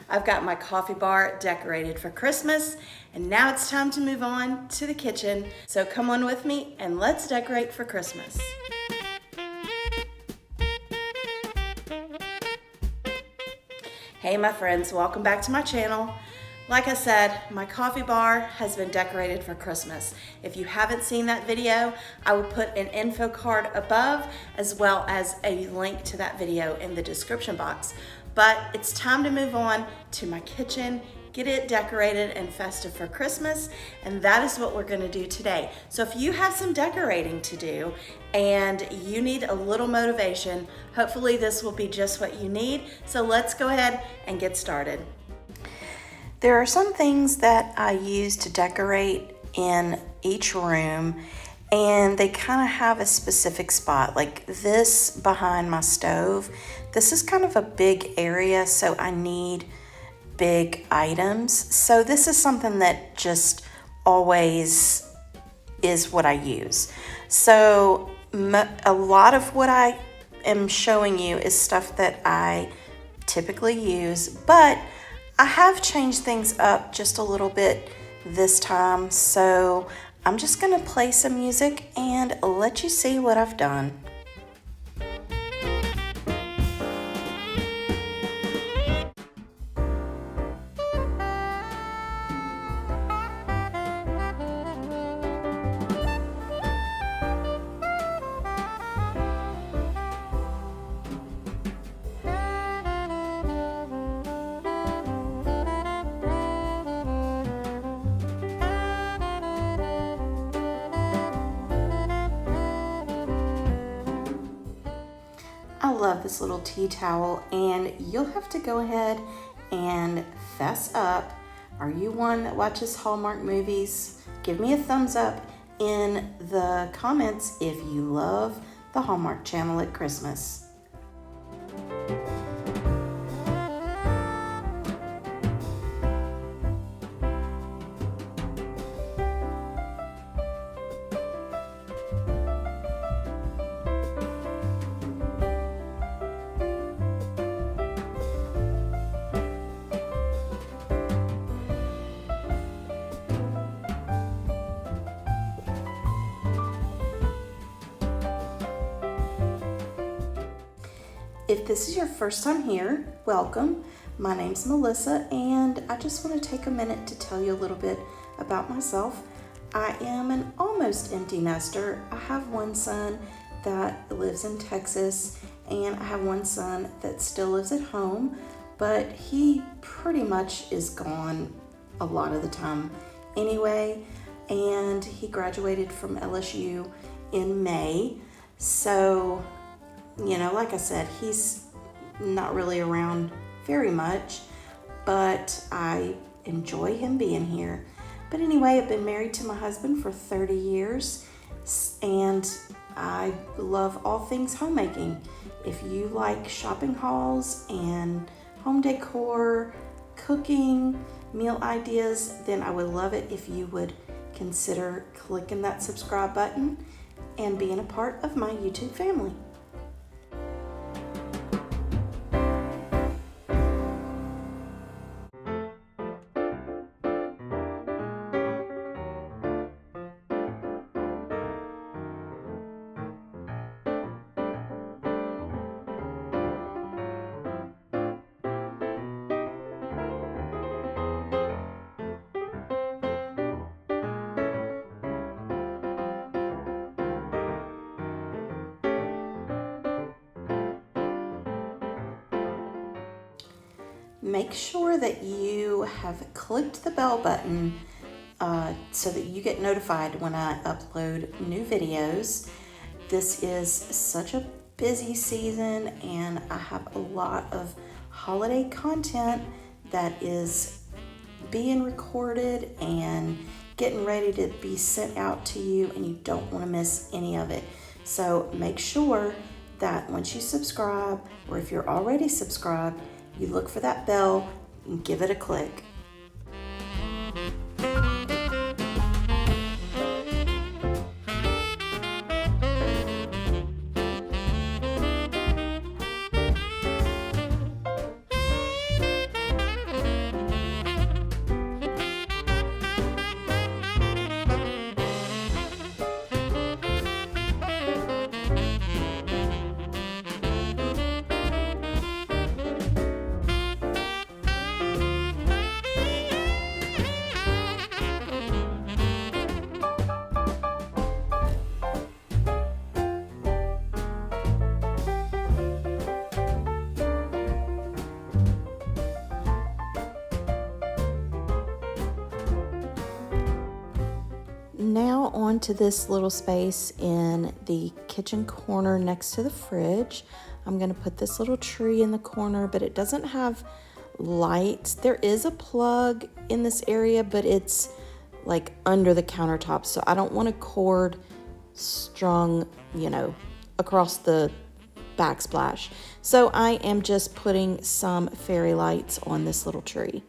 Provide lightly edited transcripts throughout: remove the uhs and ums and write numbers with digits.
I've got my coffee bar decorated for Christmas, and now it's time to move on to the kitchen. So come on with me and let's decorate for Christmas. Hey my friends, welcome back to my channel. Like I said, my coffee bar has been decorated for Christmas. If you haven't seen that video, I will put an info card above as well as a link to that video in the description box. But it's time to move on to my kitchen, get it decorated and festive for Christmas, and that is what we're gonna do today. So if you have some decorating to do and you need a little motivation, hopefully this will be just what you need. So let's go ahead and get started. There are some things that I use to decorate in each room, and they kind of have a specific spot. Like this behind my stove, this is kind of a big area, so I need big items. So this is something that just always is what I use. So a lot of what I am showing you is stuff that I typically use, but I have changed things up just a little bit this time, so I'm just gonna play some music and let you see what I've done. I love this little tea towel, and you'll have to go ahead and fess up. Are you one that watches Hallmark movies? Give me a thumbs up in the comments if you love the Hallmark Channel at Christmas. If this is your first time here, welcome. My name's Melissa, and I just want to take a minute to tell you a little bit about myself. I am an almost empty nester. I have one son that lives in Texas, and I have one son that still lives at home, but he pretty much is gone a lot of the time anyway, and he graduated from LSU in May. So you know, like I said, he's not really around very much, but I enjoy him being here. But anyway, I've been married to my husband for 30 years, and I love all things homemaking. If you like shopping hauls and home decor, cooking, meal ideas, then I would love it if you would consider clicking that subscribe button and being a part of my YouTube family. Make sure that you have clicked the bell button so that you get notified when I upload new videos. This is such a busy season, and I have a lot of holiday content that is being recorded and getting ready to be sent out to you, and you don't want to miss any of it. So make sure that once you subscribe, or if you're already subscribed, you look for that bell and give it a click. onto this little space in the kitchen corner next to the fridge. I'm gonna put this little tree in the corner, but it doesn't have lights. There is a plug in this area, but it's like under the countertop, so I don't want a cord strung, across the backsplash. So I am just putting some fairy lights on this little tree.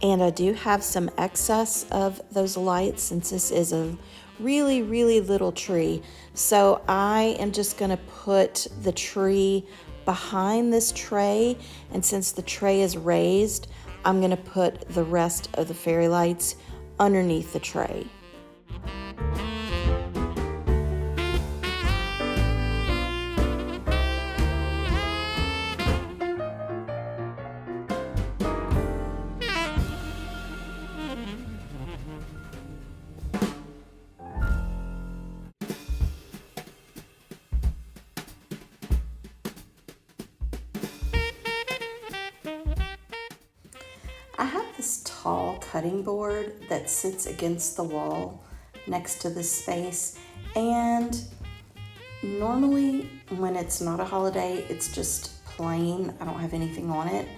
And I do have some excess of those lights since this is a really, really little tree. So I am just gonna put the tree behind this tray, and since the tray is raised, I'm gonna put the rest of the fairy lights underneath the tray. I have this tall cutting board that sits against the wall next to this space, and normally when it's not a holiday, it's just plain. I don't have anything on it,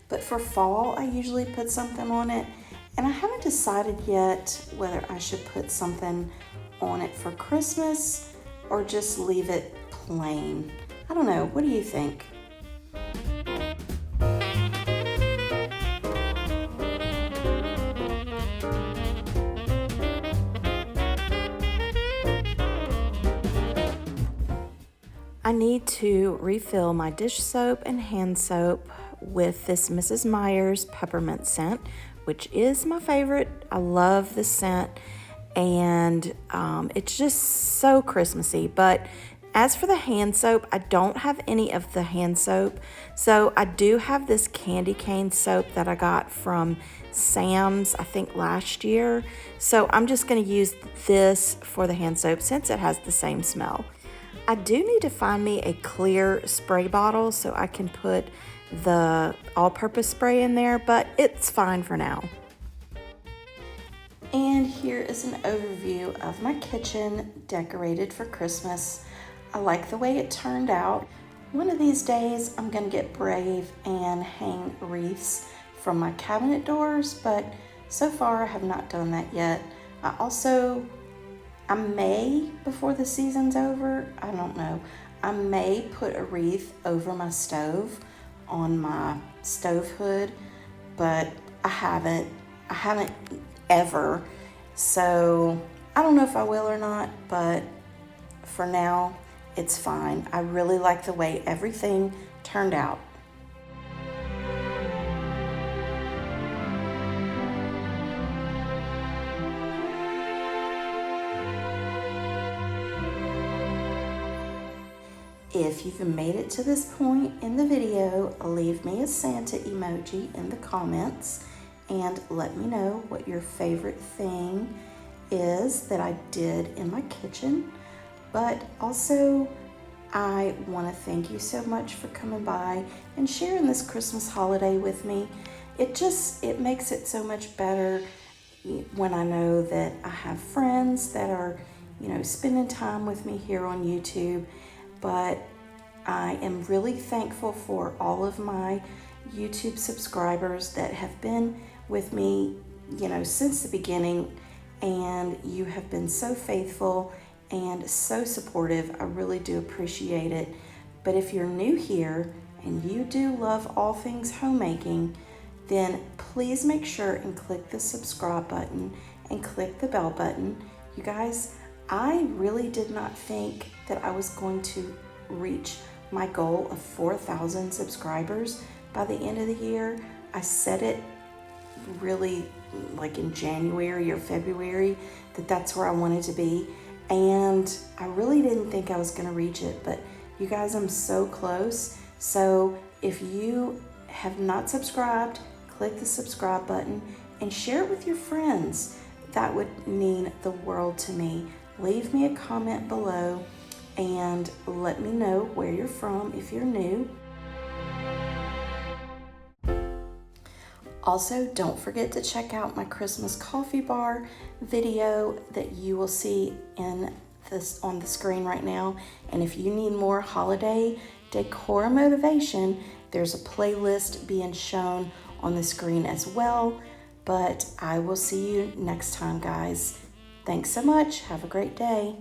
but for fall, I usually put something on it, and I haven't decided yet whether I should put something on it for Christmas or just leave it plain. I don't know. What do you think? I need to refill my dish soap and hand soap with this Mrs. Meyer's peppermint scent, which is my favorite. I love the scent, and it's just so Christmassy. But as for the hand soap, I don't have any of the hand soap. So I do have this candy cane soap that I got from Sam's, I think last year. So I'm just gonna use this for the hand soap since it has the same smell. I do need to find me a clear spray bottle so I can put the all-purpose spray in there, but it's fine for now. And here is an overview of my kitchen decorated for Christmas. I like the way it turned out. One of these days I'm gonna get brave and hang wreaths from my cabinet doors, but so far I have not done that yet. I may, before the season's over, I don't know, I may put a wreath over my stove on my stove hood, but I haven't ever. So I don't know if I will or not, but for now, it's fine. I really like the way everything turned out. If you've made it to this point in the video, leave me a Santa emoji in the comments and let me know what your favorite thing is that I did in my kitchen. But also, I want to thank you so much for coming by and sharing this Christmas holiday with me. It makes it so much better when I know that I have friends that are, spending time with me here on YouTube. But I am really thankful for all of my YouTube subscribers that have been with me, since the beginning, and you have been so faithful and so supportive. I really do appreciate it. But if you're new here and you do love all things homemaking, then please make sure and click the subscribe button and click the bell button. You guys, I really did not think that I was going to reach my goal of 4,000 subscribers by the end of the year. I said it really like in January or February that that's where I wanted to be, and I really didn't think I was going to reach it, but you guys, I'm so close. So if you have not subscribed, click the subscribe button and share it with your friends. That would mean the world to me. Leave me a comment below and let me know where you're from if you're new. Also, don't forget to check out my Christmas coffee bar video that you will see in this on the screen right now. And if you need more holiday decor motivation, there's a playlist being shown on the screen as well. But I will see you next time, guys. Thanks so much. Have a great day.